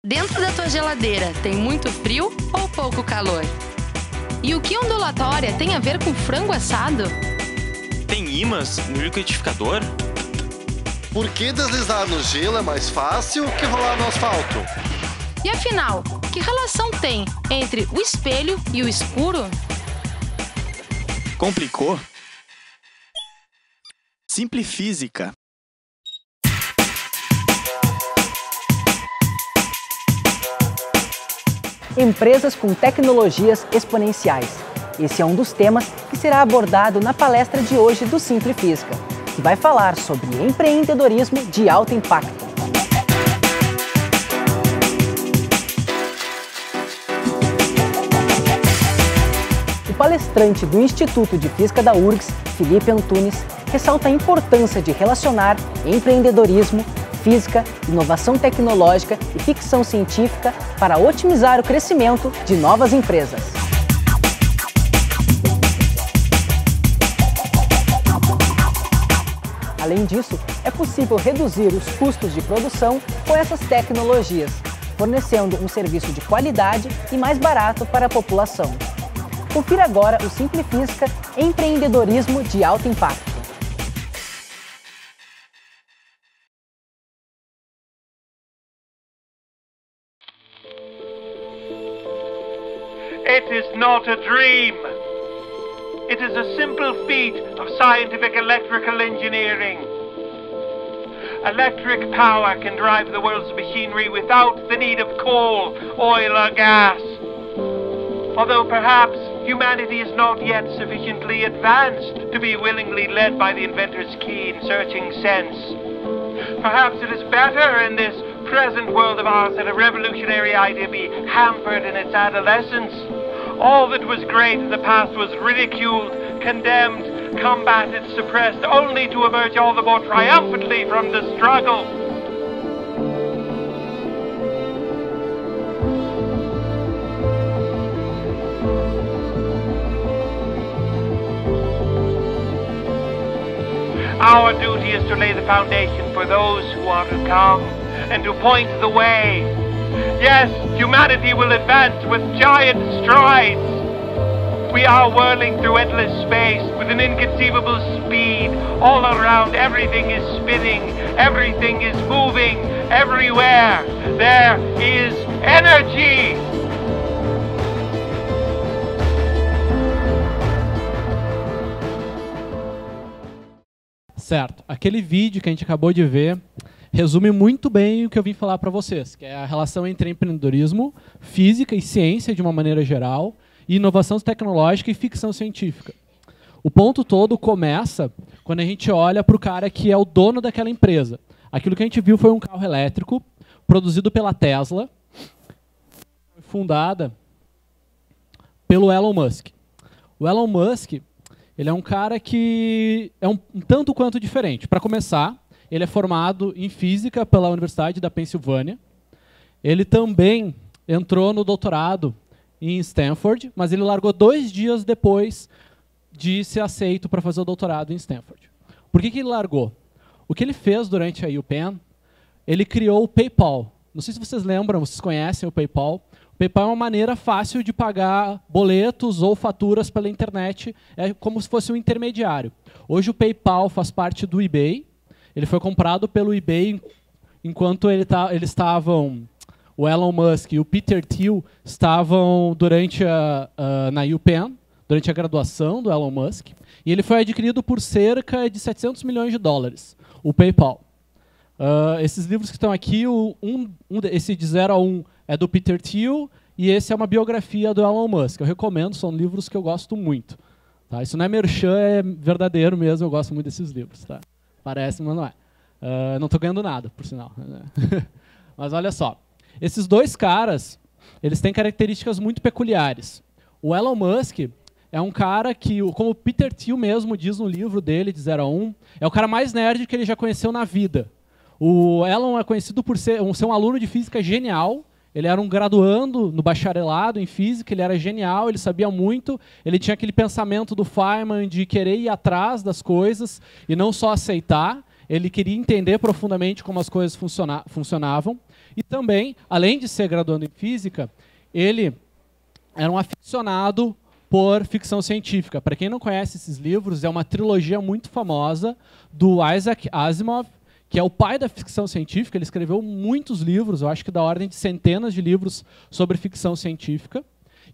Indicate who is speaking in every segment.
Speaker 1: Dentro da tua geladeira tem muito frio ou pouco calor? E o que ondulatória tem a ver com frango assado?
Speaker 2: Tem ímãs no liquidificador?
Speaker 3: Por que deslizar no gelo é mais fácil que rolar no asfalto?
Speaker 1: E afinal, que relação tem entre o espelho e o escuro?
Speaker 2: Complicou? Simplifísica.
Speaker 4: Empresas com tecnologias exponenciais. Esse é um dos temas que será abordado na palestra de hoje do Simplifísica, que vai falar sobre empreendedorismo de alto impacto. O palestrante do Instituto de Física da URGS, Felipe Antunes, ressalta a importância de relacionar empreendedorismo, física, inovação tecnológica e ficção científica para otimizar o crescimento de novas empresas. Além disso, é possível reduzir os custos de produção com essas tecnologias, fornecendo um serviço de qualidade e mais barato para a população. Confira agora o Simplifísica Empreendedorismo de Alto Impacto.
Speaker 5: It is not a dream. It is a simple feat of scientific electrical engineering. Electric power can drive the world's machinery without the need of coal, oil or gas. Although perhaps humanity is not yet sufficiently advanced to be willingly led by the inventor's keen, searching sense. Perhaps it is better in this present world of ours that a revolutionary idea be hampered in its adolescence. All that was great in the past was ridiculed, condemned, combated, suppressed, only to emerge all the more triumphantly from the struggle. Our duty is to lay the foundation for those who are to come, and to point the way. Yes, humanity will advance with giant strides. We are whirling through endless space with an inconceivable speed. All around, everything is spinning, everything is moving, everywhere. There is energy.
Speaker 6: Certo, aquele vídeo que a gente acabou de ver resume muito bem o que eu vim falar para vocês, que é a relação entre empreendedorismo, física e ciência de uma maneira geral, e inovação tecnológica e ficção científica. O ponto todo começa quando a gente olha para o cara que é o dono daquela empresa. Aquilo que a gente viu foi um carro elétrico produzido pela Tesla, fundada pelo Elon Musk. O Elon Musk, ele é um cara que é um tanto quanto diferente. Para começar, ele é formado em física pela Universidade da Pensilvânia. Ele também entrou no doutorado em Stanford, mas ele largou 2 dias depois de ser aceito para fazer o doutorado em Stanford. Por que ele largou? O que ele fez durante a UPenn, ele criou o PayPal. Não sei se vocês lembram, vocês conhecem o PayPal. O PayPal é uma maneira fácil de pagar boletos ou faturas pela internet, é como se fosse um intermediário. Hoje o PayPal faz parte do eBay. Ele foi comprado pelo eBay enquanto eles estavam, o Elon Musk e o Peter Thiel estavam na UPenn, durante a graduação do Elon Musk, e ele foi adquirido por cerca de 700 milhões de dólares, o PayPal. Esses livros que estão aqui, esse de 0 a 1 é do Peter Thiel, e esse é uma biografia do Elon Musk. Eu recomendo, são livros que eu gosto muito. Tá? Isso não é merchan, é verdadeiro mesmo, eu gosto muito desses livros. Tá? Parece, mas não é. Não estou ganhando nada, por sinal. Mas olha só. Esses 2 caras, eles têm características muito peculiares. O Elon Musk é um cara que, como o Peter Thiel mesmo diz no livro dele, de 0 a 1, é o cara mais nerd que ele já conheceu na vida. O Elon é conhecido por ser um aluno de física genial. Ele era um graduando no bacharelado em física, ele era genial, ele sabia muito, ele tinha aquele pensamento do Feynman de querer ir atrás das coisas e não só aceitar. Ele queria entender profundamente como as coisas funcionavam. E também, além de ser graduando em física, ele era um aficionado por ficção científica. Para quem não conhece esses livros, é uma trilogia muito famosa do Isaac Asimov, que é o pai da ficção científica. Ele escreveu muitos livros, eu acho que da ordem de centenas de livros sobre ficção científica.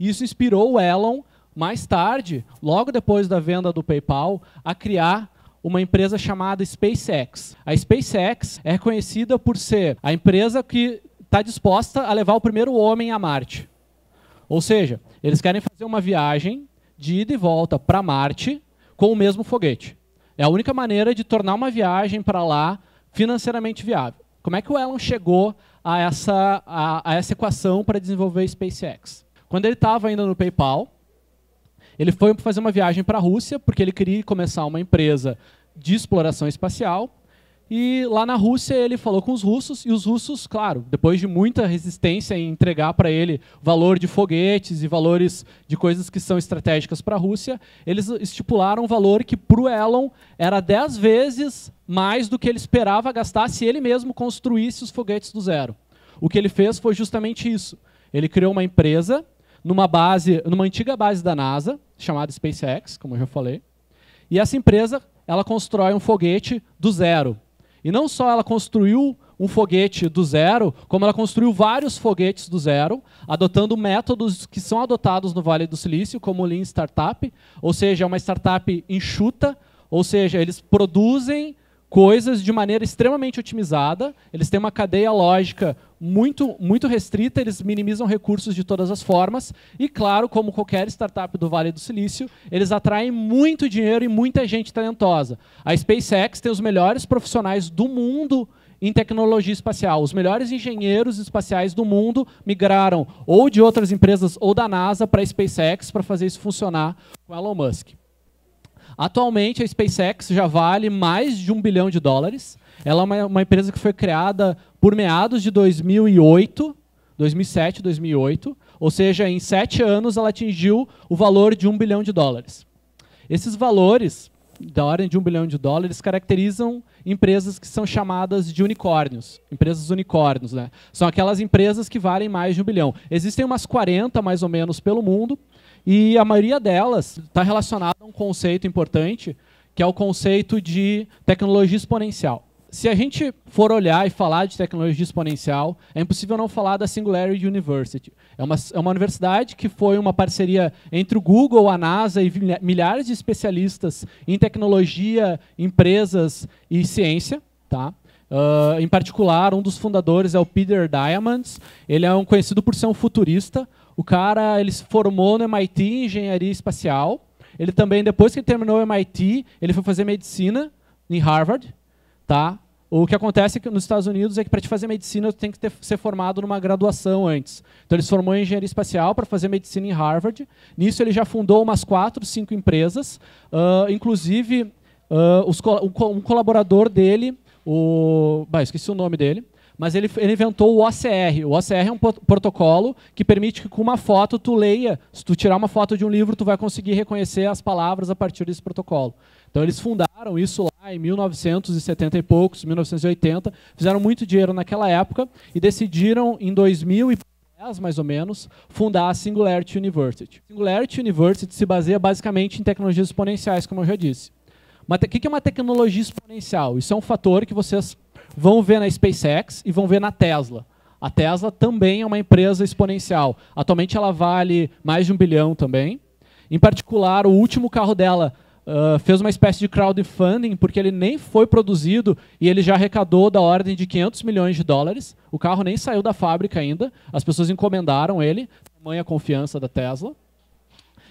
Speaker 6: E isso inspirou o Elon, mais tarde, logo depois da venda do PayPal, a criar uma empresa chamada SpaceX. A SpaceX é reconhecida por ser a empresa que está disposta a levar o primeiro homem a Marte. Ou seja, eles querem fazer uma viagem de ida e volta para Marte com o mesmo foguete. É a única maneira de tornar uma viagem para lá financeiramente viável. Como é que o Elon chegou a essa equação para desenvolver a SpaceX? Quando ele estava ainda no PayPal, ele foi fazer uma viagem para a Rússia, porque ele queria começar uma empresa de exploração espacial. E lá na Rússia ele falou com os russos, e os russos, claro, depois de muita resistência em entregar para ele valor de foguetes e valores de coisas que são estratégicas para a Rússia, eles estipularam um valor que para o Elon era 10 vezes mais do que ele esperava gastar se ele mesmo construísse os foguetes do zero. O que ele fez foi justamente isso. Ele criou uma empresa numa antiga base da NASA, chamada SpaceX, como eu já falei, e essa empresa ela constrói um foguete do zero. E não só ela construiu um foguete do zero, como ela construiu vários foguetes do zero, adotando métodos que são adotados no Vale do Silício, como o Lean Startup, ou seja, é uma startup enxuta, ou seja, eles produzem coisas de maneira extremamente otimizada, eles têm uma cadeia lógica muito restrita, eles minimizam recursos de todas as formas, e claro, como qualquer startup do Vale do Silício, eles atraem muito dinheiro e muita gente talentosa. A SpaceX tem os melhores profissionais do mundo em tecnologia espacial. Os melhores engenheiros espaciais do mundo migraram ou de outras empresas ou da NASA para a SpaceX para fazer isso funcionar com Elon Musk. Atualmente, a SpaceX já vale mais de $1 bilhão. Ela é uma empresa que foi criada por meados de 2007, 2008. Ou seja, em 7 anos, ela atingiu o valor de $1 bilhão. Esses valores, da ordem de $1 bilhão, caracterizam empresas que são chamadas de unicórnios. Empresas unicórnios, né? São aquelas empresas que valem mais de $1 bilhão. Existem umas 40, mais ou menos, pelo mundo. E a maioria delas está relacionada a um conceito importante, que é o conceito de tecnologia exponencial. Se a gente for olhar e falar de tecnologia exponencial, é impossível não falar da Singularity University. É uma universidade que foi uma parceria entre o Google, a NASA e milhares de especialistas em tecnologia, empresas e ciência. Tá? Em particular, um dos fundadores é o Peter Diamandis. Ele é conhecido por ser um futurista. O cara ele se formou no MIT em engenharia espacial. Ele também, depois que ele terminou o MIT, ele foi fazer medicina em Harvard. Tá? O que acontece nos Estados Unidos é que para te fazer medicina, tu tem que ser formado numa graduação antes. Então ele se formou em engenharia espacial para fazer medicina em Harvard. Nisso ele já fundou umas 4, 5 empresas. Inclusive, um colaborador dele, esqueci o nome dele, mas ele inventou o OCR. O OCR é um protocolo que permite que com uma foto tu leia. Se tu tirar uma foto de um livro, tu vai conseguir reconhecer as palavras a partir desse protocolo. Então eles fundaram isso lá em 1970 e poucos, 1980, fizeram muito dinheiro naquela época e decidiram em 2010, mais ou menos, fundar a Singularity University. A Singularity University se baseia basicamente em tecnologias exponenciais, como eu já disse. O que é uma tecnologia exponencial? Isso é um fator que vocês vão ver na SpaceX e vão ver na Tesla. A Tesla também é uma empresa exponencial. Atualmente ela vale mais de $1 bilhão também. Em particular, o último carro dela fez uma espécie de crowdfunding, porque ele nem foi produzido e ele já arrecadou da ordem de $500 milhões. O carro nem saiu da fábrica ainda. As pessoas encomendaram ele, tamanha confiança da Tesla.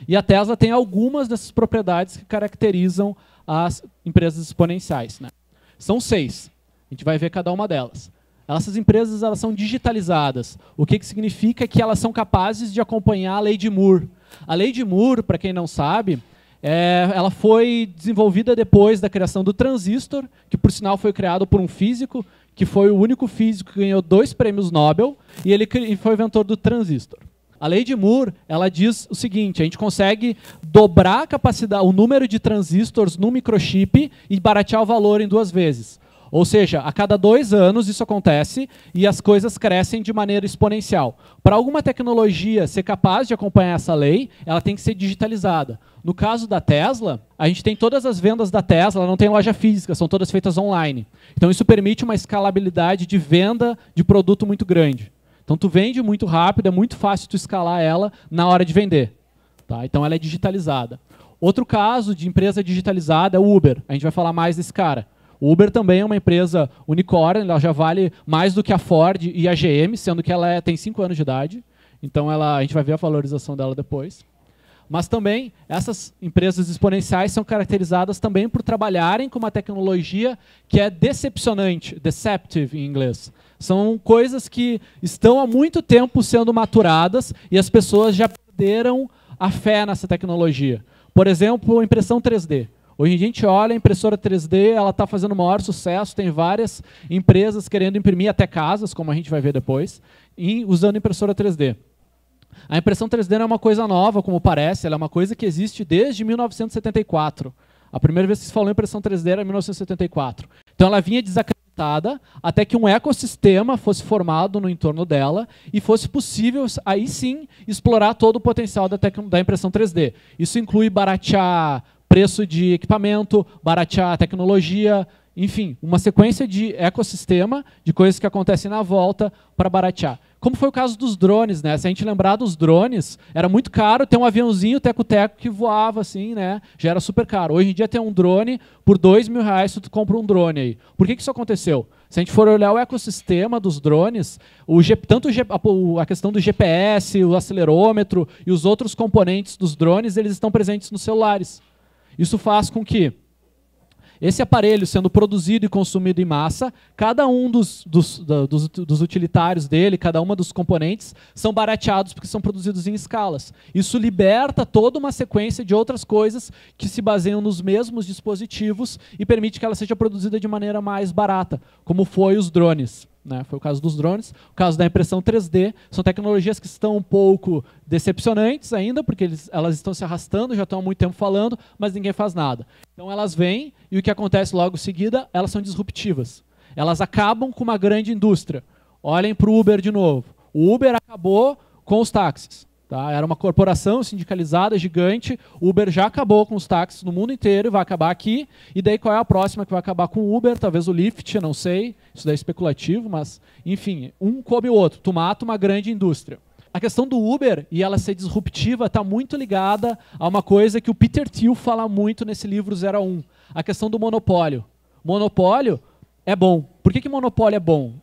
Speaker 6: E a Tesla tem algumas dessas propriedades que caracterizam as empresas exponenciais. Né? São 6. A gente vai ver cada uma delas. Essas empresas elas são digitalizadas. O que significa que elas são capazes de acompanhar a lei de Moore. A lei de Moore, para quem não sabe, ela foi desenvolvida depois da criação do transistor, que por sinal foi criado por um físico, que foi o único físico que ganhou 2 prêmios Nobel, e ele foi o inventor do transistor. A lei de Moore, ela diz o seguinte: a gente consegue dobrar a capacidade, o número de transistores no microchip e baratear o valor em 2 vezes. Ou seja, a cada 2 anos isso acontece e as coisas crescem de maneira exponencial. Para alguma tecnologia ser capaz de acompanhar essa lei, ela tem que ser digitalizada. No caso da Tesla, a gente tem todas as vendas da Tesla, ela não tem loja física, são todas feitas online. Então isso permite uma escalabilidade de venda de produto muito grande. Então tu vende muito rápido, é muito fácil tu escalar ela na hora de vender. Tá? Então ela é digitalizada. Outro caso de empresa digitalizada é o Uber. A gente vai falar mais desse cara. O Uber também é uma empresa unicórnio, ela já vale mais do que a Ford e a GM, sendo que ela tem 5 anos de idade. Então a gente vai ver a valorização dela depois. Mas também essas empresas exponenciais são caracterizadas também por trabalharem com uma tecnologia que é decepcionante, deceptive em inglês. São coisas que estão há muito tempo sendo maturadas e as pessoas já perderam a fé nessa tecnologia. Por exemplo, impressão 3D. Hoje em dia a gente olha a impressora 3D, ela está fazendo o maior sucesso, tem várias empresas querendo imprimir até casas, como a gente vai ver depois, usando impressora 3D. A impressão 3D não é uma coisa nova, como parece, ela é uma coisa que existe desde 1974. A primeira vez que se falou em impressão 3D era em 1974. Então ela vinha desacreditada até que um ecossistema fosse formado no entorno dela e fosse possível, aí sim, explorar todo o potencial da impressão 3D. Isso inclui baratear preço de equipamento, baratear tecnologia, enfim, uma sequência de ecossistema, de coisas que acontecem na volta para baratear. Como foi o caso dos drones, né? Se a gente lembrar dos drones, era muito caro ter um aviãozinho teco-teco que voava assim, né? Já era super caro. Hoje em dia tem um drone, por R$2.000 tu compra um drone aí. Por que isso aconteceu? Se a gente for olhar o ecossistema dos drones, tanto a questão do GPS, o acelerômetro e os outros componentes dos drones, eles estão presentes nos celulares. Isso faz com que esse aparelho sendo produzido e consumido em massa, cada um dos utilitários dele, cada uma dos componentes, são barateados porque são produzidos em escalas. Isso liberta toda uma sequência de outras coisas que se baseiam nos mesmos dispositivos e permite que ela seja produzida de maneira mais barata, como foi os drones. Né? Foi o caso dos drones. O caso da impressão 3D, são tecnologias que estão um pouco decepcionantes ainda, porque elas estão se arrastando, já estão há muito tempo falando, mas ninguém faz nada. Então elas vêm, e o que acontece logo em seguida, elas são disruptivas. Elas acabam com uma grande indústria. Olhem para o Uber de novo. O Uber acabou com os táxis. Tá? Era uma corporação sindicalizada, gigante. O Uber já acabou com os táxis no mundo inteiro e vai acabar aqui. E daí qual é a próxima que vai acabar com o Uber? Talvez o Lyft, não sei. Isso daí é especulativo, mas enfim, um come o outro. Tu mata uma grande indústria. A questão do Uber e ela ser disruptiva está muito ligada a uma coisa que o Peter Thiel fala muito nesse livro 01. A questão do monopólio. Monopólio é bom. Por que monopólio é bom?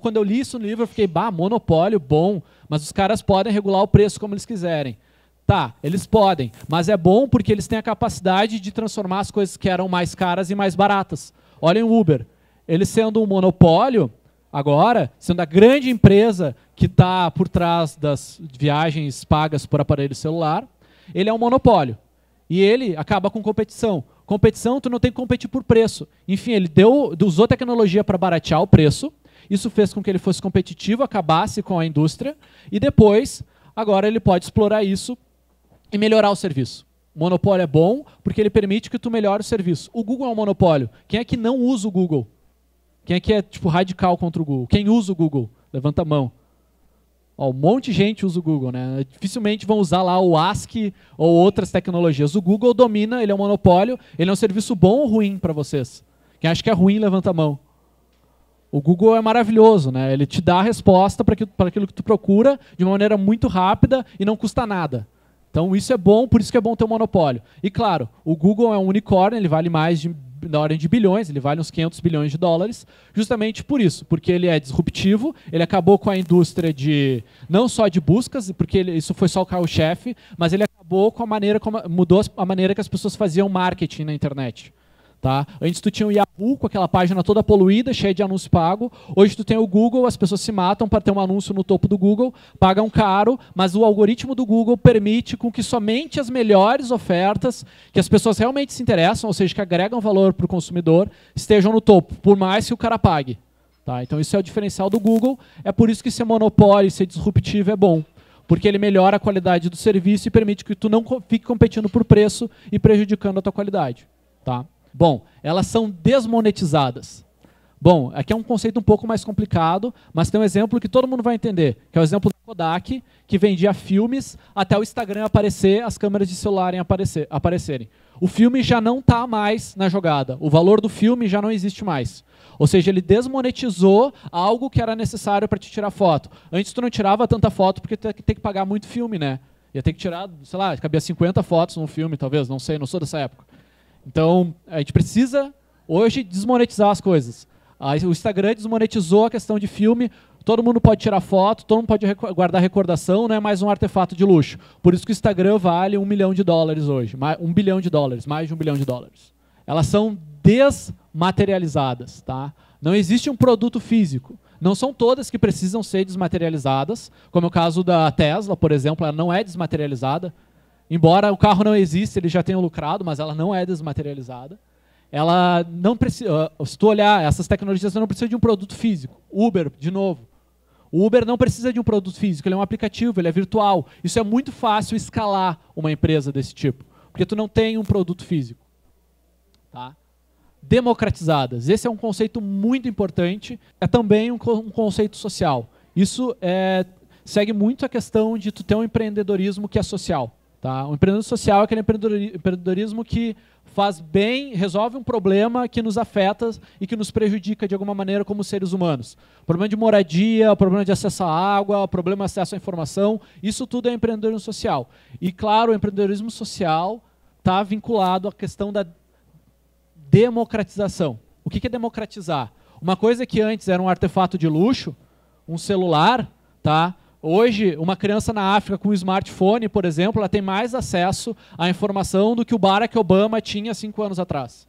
Speaker 6: Quando eu li isso no livro, eu fiquei, monopólio, bom, mas os caras podem regular o preço como eles quiserem. Tá, eles podem, mas é bom porque eles têm a capacidade de transformar as coisas que eram mais caras em mais baratas. Olhem o Uber. Ele sendo um monopólio, agora, sendo a grande empresa que está por trás das viagens pagas por aparelho celular, ele é um monopólio. E ele acaba com competição. Competição, tu não tem que competir por preço. Enfim, ele usou tecnologia para baratear o preço. Isso fez com que ele fosse competitivo, acabasse com a indústria. E depois, agora ele pode explorar isso e melhorar o serviço. O monopólio é bom porque ele permite que tu melhore o serviço. O Google é um monopólio. Quem é que não usa o Google? Quem é que é tipo radical contra o Google? Quem usa o Google? Levanta a mão. Um monte de gente usa o Google, né? Dificilmente vão usar lá o ASCII ou outras tecnologias. O Google domina, ele é um monopólio, ele é um serviço bom ou ruim para vocês? Quem acha que é ruim, levanta a mão. O Google é maravilhoso, né? Ele te dá a resposta para aquilo que tu procura de uma maneira muito rápida e não custa nada. Então isso é bom, por isso que é bom ter um monopólio. E claro, o Google é um unicórnio, ele vale mais da ordem de bilhões, ele vale uns 500 bilhões de dólares, justamente por isso, porque ele é disruptivo, ele acabou com a indústria não só de buscas, porque isso foi só o carro-chefe, mas ele acabou com mudou a maneira que as pessoas faziam marketing na internet. Tá? Antes tu tinha o Yahoo com aquela página toda poluída, cheia de anúncio pago. Hoje tu tem o Google, as pessoas se matam para ter um anúncio no topo do Google, pagam caro, mas o algoritmo do Google permite com que somente as melhores ofertas, que as pessoas realmente se interessam, ou seja, que agregam valor para o consumidor, estejam no topo, por mais que o cara pague. Tá? Então isso é o diferencial do Google, é por isso que ser monopólio, ser disruptivo é bom. Porque ele melhora a qualidade do serviço e permite que tu não fique competindo por preço e prejudicando a tua qualidade. Tá? Bom, elas são desmonetizadas. Bom, aqui é um conceito um pouco mais complicado, mas tem um exemplo que todo mundo vai entender, que é o exemplo da Kodak, que vendia filmes até o Instagram aparecer, as câmeras de celular aparecerem. O filme já não está mais na jogada, o valor do filme já não existe mais. Ou seja, ele desmonetizou algo que era necessário para te tirar foto. Antes tu não tirava tanta foto porque tu ia ter que pagar muito filme, né? Ia ter que tirar, sei lá, cabia 50 fotos num filme, talvez, não sei, não sou dessa época. Então, a gente precisa, hoje, desmonetizar as coisas. O Instagram desmonetizou a questão de filme, todo mundo pode tirar foto, todo mundo pode guardar recordação, não é mais um artefato de luxo. Por isso que o Instagram vale $1 milhão hoje, $1 bilhão, mais de $1 bilhão. Elas são desmaterializadas, tá? Não existe um produto físico. Não são todas que precisam ser desmaterializadas, como é o caso da Tesla, por exemplo, ela não é desmaterializada. Embora o carro não exista, ele já tenha lucrado, mas ela não é desmaterializada. Ela não precisa, se tu olhar, essas tecnologias não precisam de um produto físico. Uber, de novo. O Uber não precisa de um produto físico, ele é um aplicativo, ele é virtual. Isso é muito fácil escalar uma empresa desse tipo, porque tu não tem um produto físico. Tá? Democratizadas. Esse é um conceito muito importante, é também um conceito social. Isso segue muito a questão de tu ter um empreendedorismo que é social. Tá? O empreendedorismo social é aquele empreendedorismo que faz bem, resolve um problema que nos afeta e que nos prejudica de alguma maneira como seres humanos. Problema de moradia, problema de acesso à água, problema de acesso à informação, isso tudo é empreendedorismo social. E claro, o empreendedorismo social está vinculado à questão da democratização. O que é democratizar? Uma coisa que antes era um artefato de luxo, um celular, tá? Hoje, uma criança na África com um smartphone, por exemplo, ela tem mais acesso à informação do que o Barack Obama tinha 5 anos atrás.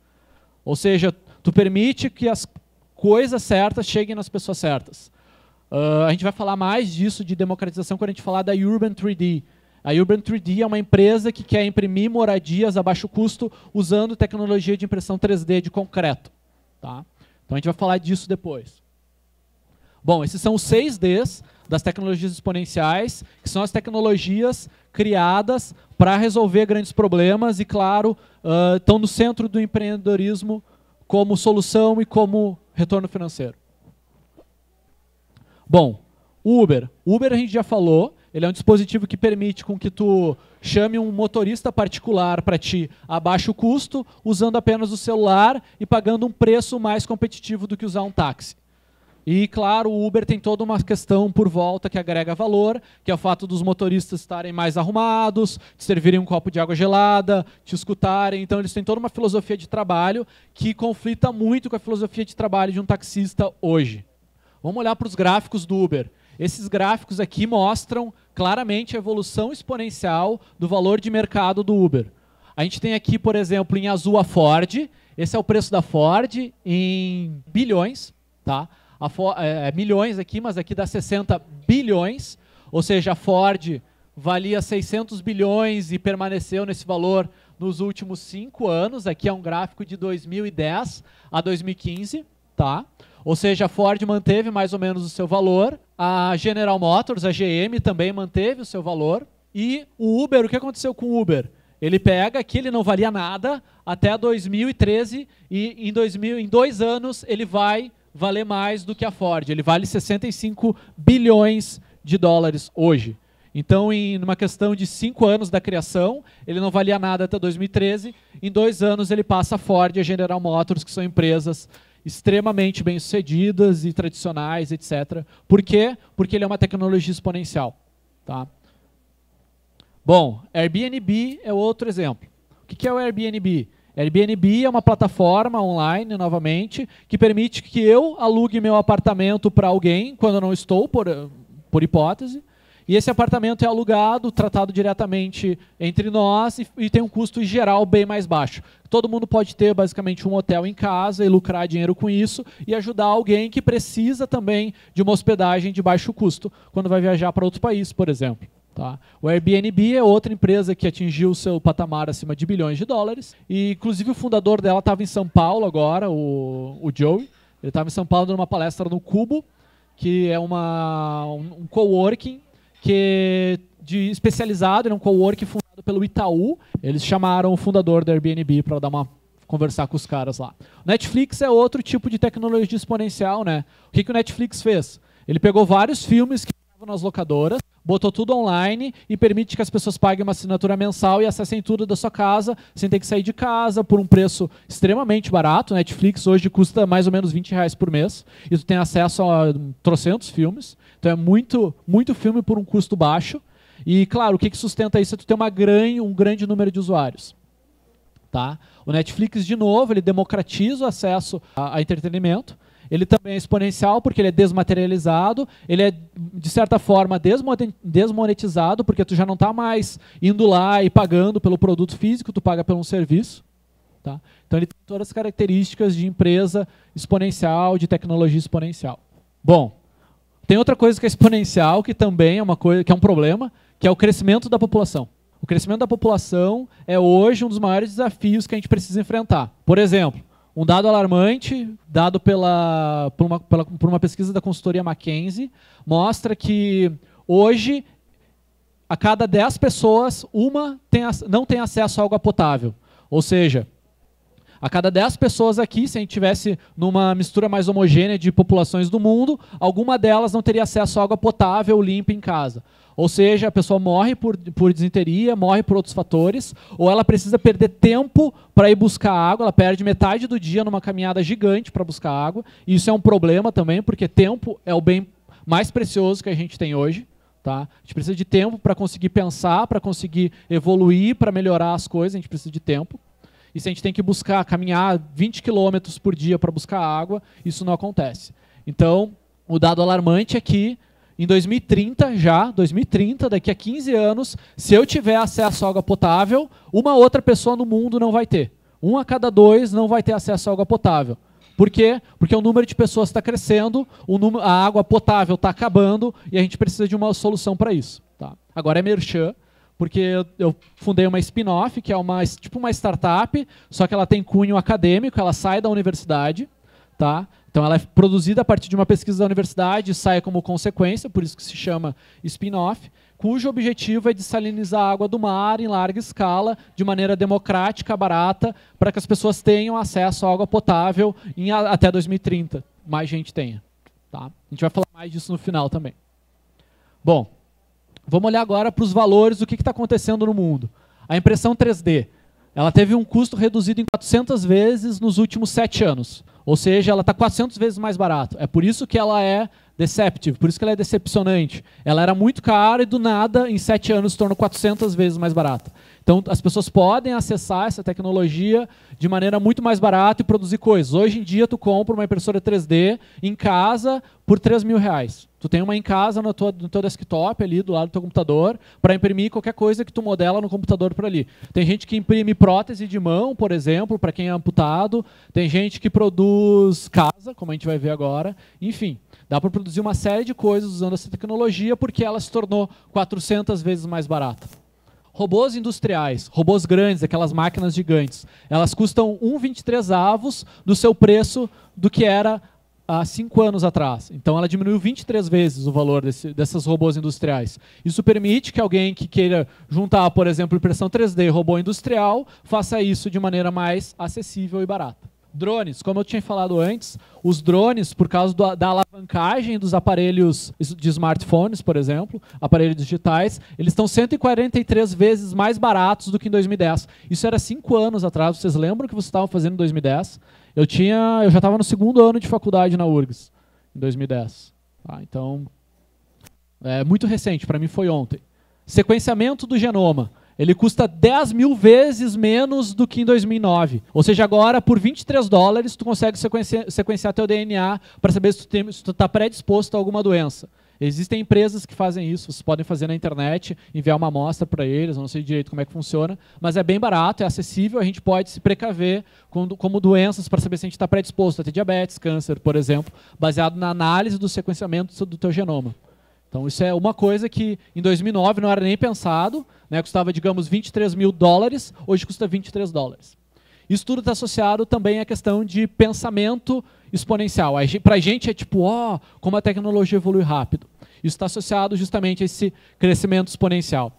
Speaker 6: Ou seja, tu permite que as coisas certas cheguem nas pessoas certas. A gente vai falar mais disso, de democratização, quando a gente falar da Urban 3D. A Urban 3D é uma empresa que quer imprimir moradias a baixo custo usando tecnologia de impressão 3D de concreto. Tá? Então a gente vai falar disso depois. Bom, esses são os 6 Ds das tecnologias exponenciais, que são as tecnologias criadas para resolver grandes problemas e, claro, estão no centro do empreendedorismo como solução e como retorno financeiro. Bom, Uber. Uber a gente já falou, ele é um dispositivo que permite com que tu chame um motorista particular para ti a baixo custo, usando apenas o celular e pagando um preço mais competitivo do que usar um táxi. E, claro, o Uber tem toda uma questão por volta que agrega valor, que é o fato dos motoristas estarem mais arrumados, te servirem um copo de água gelada, te escutarem. Então, eles têm toda uma filosofia de trabalho que conflita muito com a filosofia de trabalho de um taxista hoje. Vamos olhar para os gráficos do Uber. Esses gráficos aqui mostram claramente a evolução exponencial do valor de mercado do Uber. A gente tem aqui, por exemplo, em azul a Ford. Esse é o preço da Ford em bilhões, tá? Milhões aqui, mas aqui dá 60 bilhões, ou seja, a Ford valia 600 bilhões e permaneceu nesse valor nos últimos 5 anos. Aqui é um gráfico de 2010 a 2015, tá? Ou seja, a Ford manteve mais ou menos o seu valor, a General Motors, a GM, também manteve o seu valor, e o Uber, o que aconteceu com o Uber? Ele pega, aqui ele não valia nada, até 2013, e em 2 anos ele vai valer mais do que a Ford. Ele vale 65 bilhões de dólares hoje. Então, numa questão de 5 anos da criação, ele não valia nada até 2013. Em 2 anos, ele passa a Ford e a General Motors, que são empresas extremamente bem-sucedidas e tradicionais, etc. Por quê? Porque ele é uma tecnologia exponencial. Tá? Bom, Airbnb é outro exemplo. O que é o Airbnb? Airbnb é uma plataforma online, novamente, que permite que eu alugue meu apartamento para alguém, quando eu não estou, por hipótese, e esse apartamento é alugado, tratado diretamente entre nós e tem um custo em geral bem mais baixo. Todo mundo pode ter basicamente um hotel em casa e lucrar dinheiro com isso e ajudar alguém que precisa também de uma hospedagem de baixo custo, quando vai viajar para outro país, por exemplo. Tá? O Airbnb é outra empresa que atingiu o seu patamar acima de bilhões de dólares. E, inclusive, o fundador dela estava em São Paulo agora, o Joey. Ele estava em São Paulo numa palestra no Cubo, que é um coworking especializado, ele é um coworking fundado pelo Itaú. Eles chamaram o fundador do Airbnb para dar uma conversar com os caras lá. O Netflix é outro tipo de tecnologia exponencial, né? O que o Netflix fez? Ele pegou vários filmes que estavam nas locadoras, botou tudo online e permite que as pessoas paguem uma assinatura mensal e acessem tudo da sua casa, sem ter que sair de casa, por um preço extremamente barato. O Netflix hoje custa mais ou menos R$20 por mês, e tu tem acesso a trocentos filmes. Então é muito, muito filme por um custo baixo. E, claro, o que sustenta isso é tu ter um grande número de usuários. Tá? O Netflix, de novo, ele democratiza o acesso a entretenimento. Ele também é exponencial porque ele é desmaterializado, ele é, de certa forma, desmonetizado, porque tu já não está mais indo lá e pagando pelo produto físico, tu paga por um serviço. Tá? Então ele tem todas as características de empresa exponencial, de tecnologia exponencial. Bom, tem outra coisa que é exponencial, que também é uma coisa, que é um problema, que é o crescimento da população. O crescimento da população é hoje um dos maiores desafios que a gente precisa enfrentar. Por exemplo, um dado alarmante, dado por uma pesquisa da consultoria McKinsey, mostra que hoje, a cada 10 pessoas, uma não tem acesso a água potável. Ou seja, a cada 10 pessoas aqui, se a gente tivesse numa mistura mais homogênea de populações do mundo, alguma delas não teria acesso a água potável limpa em casa. Ou seja, a pessoa morre por disenteria, morre por outros fatores, ou ela precisa perder tempo para ir buscar água, ela perde metade do dia numa caminhada gigante para buscar água. E isso é um problema também, porque tempo é o bem mais precioso que a gente tem hoje. Tá? A gente precisa de tempo para conseguir pensar, para conseguir evoluir, para melhorar as coisas, a gente precisa de tempo. E se a gente tem que caminhar 20 quilômetros por dia para buscar água, isso não acontece. Então, o dado alarmante é que em 2030, daqui a 15 anos, se eu tiver acesso à água potável, uma outra pessoa no mundo não vai ter. 1 a cada 2 não vai ter acesso à água potável. Por quê? Porque o número de pessoas está crescendo, a água potável está acabando e a gente precisa de uma solução para isso. Tá? Agora é merchan, porque eu fundei uma spin-off, que é tipo uma startup, só que ela tem cunho acadêmico, ela sai da universidade. Tá? Então ela é produzida a partir de uma pesquisa da universidade e sai como consequência, por isso que se chama spin-off, cujo objetivo é dessalinizar a água do mar em larga escala, de maneira democrática, barata, para que as pessoas tenham acesso à água potável até 2030. Mais gente tenha. Tá? A gente vai falar mais disso no final também. Bom, vamos olhar agora para os valores do que está acontecendo no mundo. A impressão 3D. Ela teve um custo reduzido em 400 vezes nos últimos 7 anos. Ou seja, ela está 400 vezes mais barata. É por isso que ela é deceptive, por isso que ela é decepcionante. Ela era muito cara e do nada, em 7 anos, se tornou 400 vezes mais barata. Então, as pessoas podem acessar essa tecnologia de maneira muito mais barata e produzir coisas. Hoje em dia, tu compra uma impressora 3D em casa por R$3.000. Tu tem uma em casa no teu desktop, ali do lado do teu computador, para imprimir qualquer coisa que tu modela no computador por ali. Tem gente que imprime prótese de mão, por exemplo, para quem é amputado. Tem gente que produz casa, como a gente vai ver agora. Enfim, dá para produzir uma série de coisas usando essa tecnologia porque ela se tornou 400 vezes mais barata. Robôs industriais, robôs grandes, aquelas máquinas gigantes, elas custam 1,23 do seu preço do que era há 5 anos atrás. Então ela diminuiu 23 vezes o valor desses robôs industriais. Isso permite que alguém que queira juntar, por exemplo, impressão 3D e robô industrial, faça isso de maneira mais acessível e barata. Drones, como eu tinha falado antes, os drones, por causa da alavancagem dos aparelhos de smartphones, por exemplo, aparelhos digitais, eles estão 143 vezes mais baratos do que em 2010. Isso era 5 anos atrás. Vocês lembram o que vocês estavam fazendo em 2010? Eu já estava no 2º ano de faculdade na URGS, em 2010. Tá, então, é muito recente, para mim foi ontem. Sequenciamento do genoma. Ele custa 10.000 vezes menos do que em 2009. Ou seja, agora, por $23, tu consegue sequenciar teu DNA para saber se tu está predisposto a alguma doença. Existem empresas que fazem isso, vocês podem fazer na internet, enviar uma amostra para eles, eu não sei direito como é que funciona, mas é bem barato, é acessível, a gente pode se precaver como doenças para saber se a gente está predisposto a ter diabetes, câncer, por exemplo, baseado na análise do sequenciamento do teu genoma. Então isso é uma coisa que em 2009 não era nem pensado, né, custava, digamos, $23.000, hoje custa $23. Isso tudo está associado também à questão de pensamento exponencial. Para a gente é tipo, como a tecnologia evolui rápido. Isso está associado justamente a esse crescimento exponencial.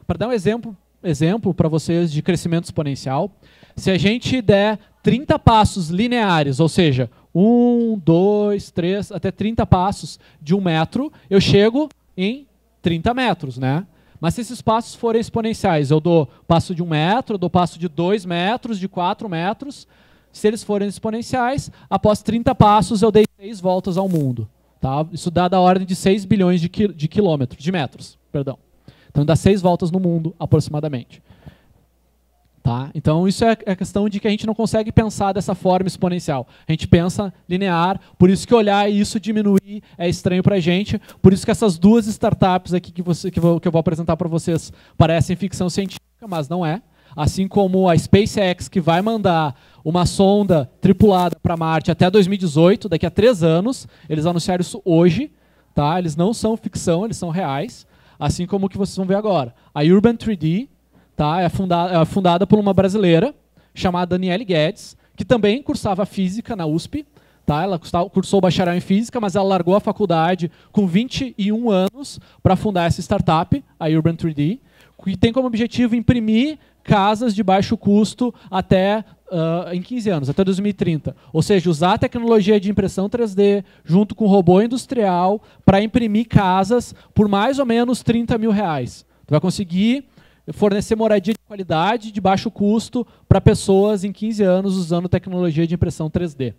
Speaker 6: Para dar um exemplo exemplo para vocês de crescimento exponencial. Se a gente der 30 passos lineares, ou seja, 1, 2, 3, até 30 passos de 1 metro, eu chego em 30 metros, né? Mas se esses passos forem exponenciais, eu dou passo de 1 metro, eu dou passo de 2 metros, de 4 metros. Se eles forem exponenciais, após 30 passos eu dei 6 voltas ao mundo. Tá? Isso dá da ordem de 6 bilhões de metros. Perdão. Então dá 6 voltas no mundo, aproximadamente. Tá? Então isso é a questão de que a gente não consegue pensar dessa forma exponencial. A gente pensa linear, por isso que olhar isso diminuir é estranho para a gente, por isso que essas duas startups aqui que eu vou apresentar para vocês parecem ficção científica, mas não é. Assim como a SpaceX, que vai mandar uma sonda tripulada para Marte até 2018, daqui a 3 anos, eles anunciaram isso hoje, tá? Eles não são ficção, eles são reais, assim como o que vocês vão ver agora. A Urban 3D, tá? É fundada por uma brasileira chamada Daniele Guedes, que também cursava física na USP. Tá? Ela cursou bacharel em física, mas ela largou a faculdade com 21 anos para fundar essa startup, a Urban 3D, que tem como objetivo imprimir casas de baixo custo até em 15 anos, até 2030. Ou seja, usar a tecnologia de impressão 3D junto com robô industrial para imprimir casas por mais ou menos R$30 mil. Tu vai conseguir fornecer moradia de qualidade, de baixo custo, para pessoas em 15 anos usando tecnologia de impressão 3D.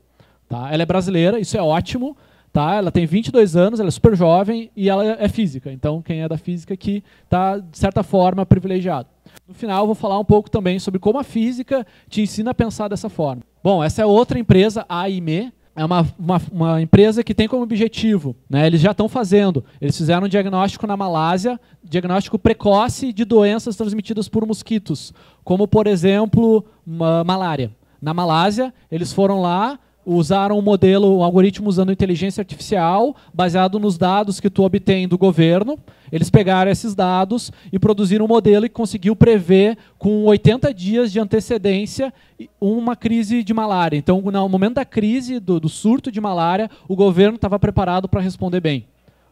Speaker 6: Tá? Ela é brasileira, isso é ótimo. Tá? Ela tem 22 anos, ela é super jovem e ela é física. Então, quem é da física aqui está, de certa forma, privilegiado. No final, eu vou falar um pouco também sobre como a física te ensina a pensar dessa forma. Bom, essa é outra empresa, a AIME. É uma empresa que tem como objetivo, né, eles já estão fazendo, eles fizeram um diagnóstico na Malásia, diagnóstico precoce de doenças transmitidas por mosquitos, como, por exemplo, malária. Na Malásia, eles foram lá, usaram um modelo, um algoritmo usando inteligência artificial, baseado nos dados que tu obtém do governo. Eles pegaram esses dados e produziram um modelo que conseguiu prever, com 80 dias de antecedência, uma crise de malária. Então, no momento da crise, do surto de malária, o governo estava preparado para responder bem.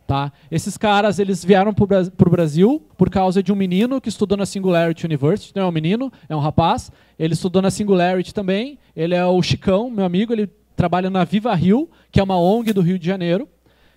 Speaker 6: Tá? Esses caras eles vieram para o Brasil por causa de um menino que estudou na Singularity University. Não é um menino, é um rapaz. Ele estudou na Singularity também. Ele é o Chicão, meu amigo. Ele trabalha na Viva Rio, que é uma ONG do Rio de Janeiro,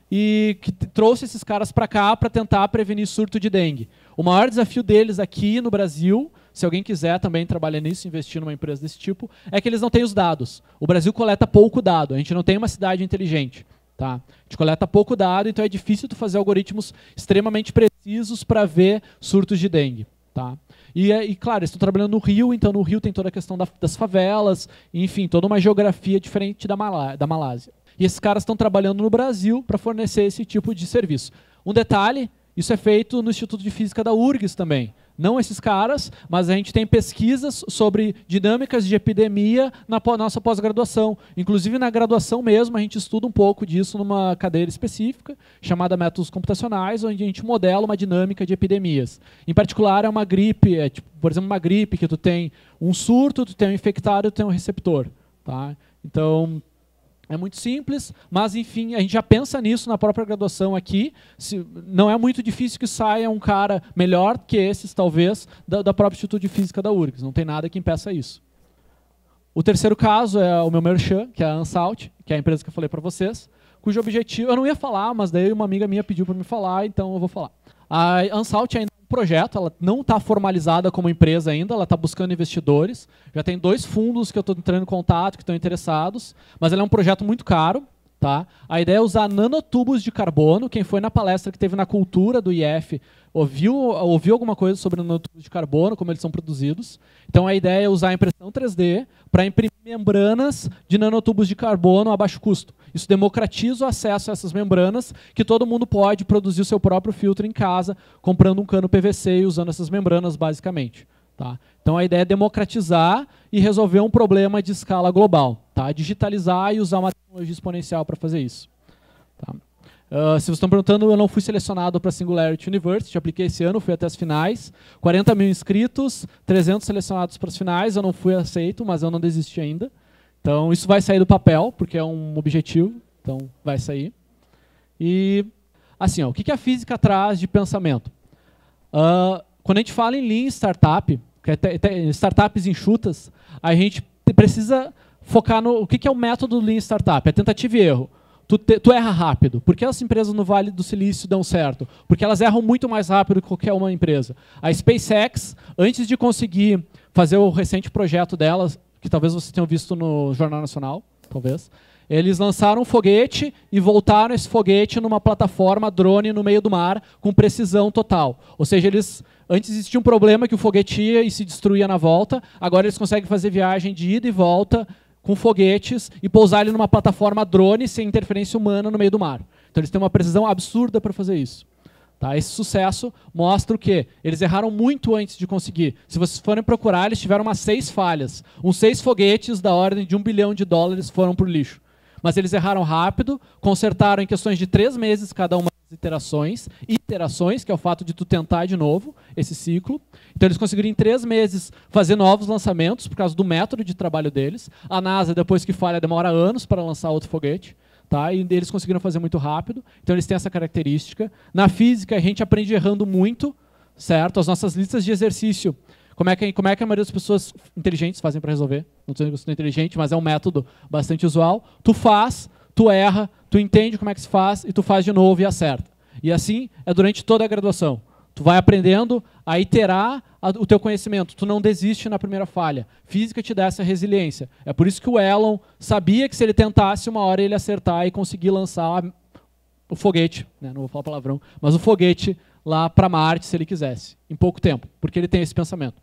Speaker 6: e que trouxe esses caras para cá para tentar prevenir surto de dengue. O maior desafio deles aqui no Brasil, se alguém quiser também trabalhar nisso, investir numa empresa desse tipo, é que eles não têm os dados. O Brasil coleta pouco dado, a gente não tem uma cidade inteligente. Tá? A gente coleta pouco dado, então é difícil tu fazer algoritmos extremamente precisos para ver surtos de dengue. Tá? E claro, eles estão trabalhando no Rio, então no Rio tem toda a questão das favelas, enfim, toda uma geografia diferente da Malásia. E esses caras estão trabalhando no Brasil para fornecer esse tipo de serviço. Um detalhe, isso é feito no Instituto de Física da URGS também. Não esses caras, mas a gente tem pesquisas sobre dinâmicas de epidemia na nossa pós-graduação. Inclusive, na graduação mesmo, a gente estuda um pouco disso numa cadeira específica, chamada métodos computacionais, onde a gente modela uma dinâmica de epidemias. Em particular, é uma gripe, tipo, por exemplo, uma gripe que tu tem um surto, tu tem um infectado, tu tem um receptor. Tá? Então, é muito simples, mas, enfim, a gente já pensa nisso na própria graduação aqui. Não é muito difícil que saia um cara melhor que esses, talvez, da própria Instituto de Física da URGS. Não tem nada que impeça isso. O terceiro caso é o meu merchan, que é a Ansalt, que é a empresa que eu falei para vocês, cujo objetivo... Eu não ia falar, mas daí uma amiga minha pediu para me falar, então eu vou falar. A Ansalt ainda é um projeto, ela não está formalizada como empresa ainda, ela está buscando investidores. Já tem 2 fundos que eu estou entrando em contato, que estão interessados, mas ela é um projeto muito caro. Tá? A ideia é usar nanotubos de carbono. Quem foi na palestra que teve na Cultura do IF ouviu alguma coisa sobre nanotubos de carbono, como eles são produzidos. Então a ideia é usar a impressão 3D para imprimir membranas de nanotubos de carbono a baixo custo. Isso democratiza o acesso a essas membranas, que todo mundo pode produzir o seu próprio filtro em casa, comprando um cano PVC e usando essas membranas basicamente. Tá? Então a ideia é democratizar e resolver um problema de escala global. Tá? Digitalizar e usar uma tecnologia exponencial para fazer isso. Tá? Se vocês estão perguntando, eu não fui selecionado para a Singularity University, apliquei esse ano, fui até as finais. 40 mil inscritos, 300 selecionados para as finais, eu não fui aceito, mas eu não desisti ainda. Então isso vai sair do papel, porque é um objetivo, então vai sair. E assim, ó, o que a física traz de pensamento? quando a gente fala em Lean Startup, que é startups enxutas, a gente precisa focar no... O que é o método Lean Startup? É tentativa e erro. Tu erra rápido. Por que as empresas no Vale do Silício dão certo? Porque elas erram muito mais rápido que qualquer uma empresa. A SpaceX, antes de conseguir fazer o recente projeto delas, que talvez vocês tenham visto no Jornal Nacional, talvez, eles lançaram um foguete e voltaram esse foguete numa plataforma drone no meio do mar com precisão total. Ou seja, antes existia um problema que o foguete ia e se destruía na volta, agora eles conseguem fazer viagem de ida e volta com foguetes e pousar ele numa plataforma drone sem interferência humana no meio do mar. Então eles têm uma precisão absurda para fazer isso. Tá? Esse sucesso mostra o quê? Eles erraram muito antes de conseguir. Se vocês forem procurar, eles tiveram umas 6 falhas. Uns 6 foguetes da ordem de $1 bilhão foram para o lixo. Mas eles erraram rápido, consertaram em questões de 3 meses cada uma das iterações, que é o fato de tu tentar de novo esse ciclo. Então eles conseguiram em 3 meses fazer novos lançamentos por causa do método de trabalho deles. A NASA, depois que falha, demora anos para lançar outro foguete. Tá? E eles conseguiram fazer muito rápido. Então eles têm essa característica. Na física, a gente aprende errando muito, certo? As nossas listas de exercício. Como é que a maioria das pessoas inteligentes fazem para resolver? Não estou dizendo que eu sou inteligente, mas é um método bastante usual. Tu faz, tu erra, tu entende como é que se faz e tu faz de novo e acerta. E assim é durante toda a graduação. Tu vai aprendendo a iterar o teu conhecimento. Tu não desiste na primeira falha. Física te dá essa resiliência. É por isso que o Elon sabia que se ele tentasse, uma hora ele ia acertar e conseguir lançar o foguete, né? Não vou falar palavrão, mas o foguete lá para Marte, se ele quisesse, em pouco tempo, porque ele tem esse pensamento.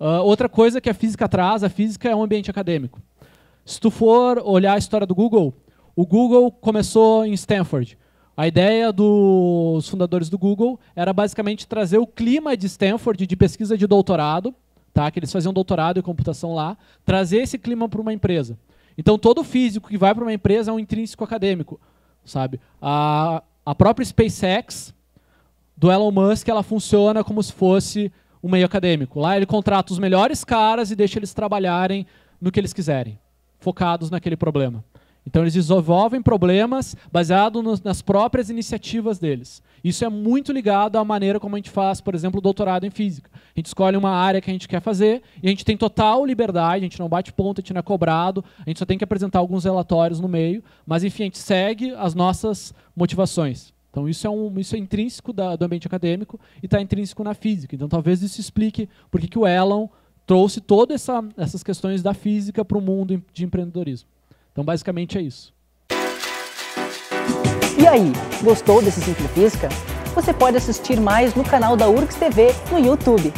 Speaker 6: Outra coisa que a física traz, a física é um ambiente acadêmico. Se tu for olhar a história do Google, o Google começou em Stanford. A ideia dos fundadores do Google era basicamente trazer o clima de Stanford, de pesquisa de doutorado, tá? Que eles faziam doutorado em computação lá, trazer esse clima para uma empresa. Então todo físico que vai para uma empresa é um intrínseco acadêmico, sabe? A própria SpaceX do Elon Musk, ela funciona como se fosse um meio acadêmico. Lá ele contrata os melhores caras e deixa eles trabalharem no que eles quiserem, focados naquele problema. Então eles desenvolvem problemas baseados nas próprias iniciativas deles. Isso é muito ligado à maneira como a gente faz, por exemplo, o doutorado em física. A gente escolhe uma área que a gente quer fazer e a gente tem total liberdade, a gente não bate ponto, a gente não é cobrado, a gente só tem que apresentar alguns relatórios no meio, mas enfim, a gente segue as nossas motivações. Então isso é intrínseco do ambiente acadêmico e está intrínseco na física. Então talvez isso explique por que o Elon trouxe todas essas questões da física para o mundo de empreendedorismo. Então basicamente é isso.
Speaker 4: E aí, gostou desse Simplifísica? Você pode assistir mais no canal da URGS TV no YouTube.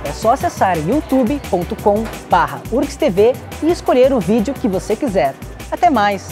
Speaker 4: É só acessar youtube.com/URGSTV e escolher o vídeo que você quiser. Até mais!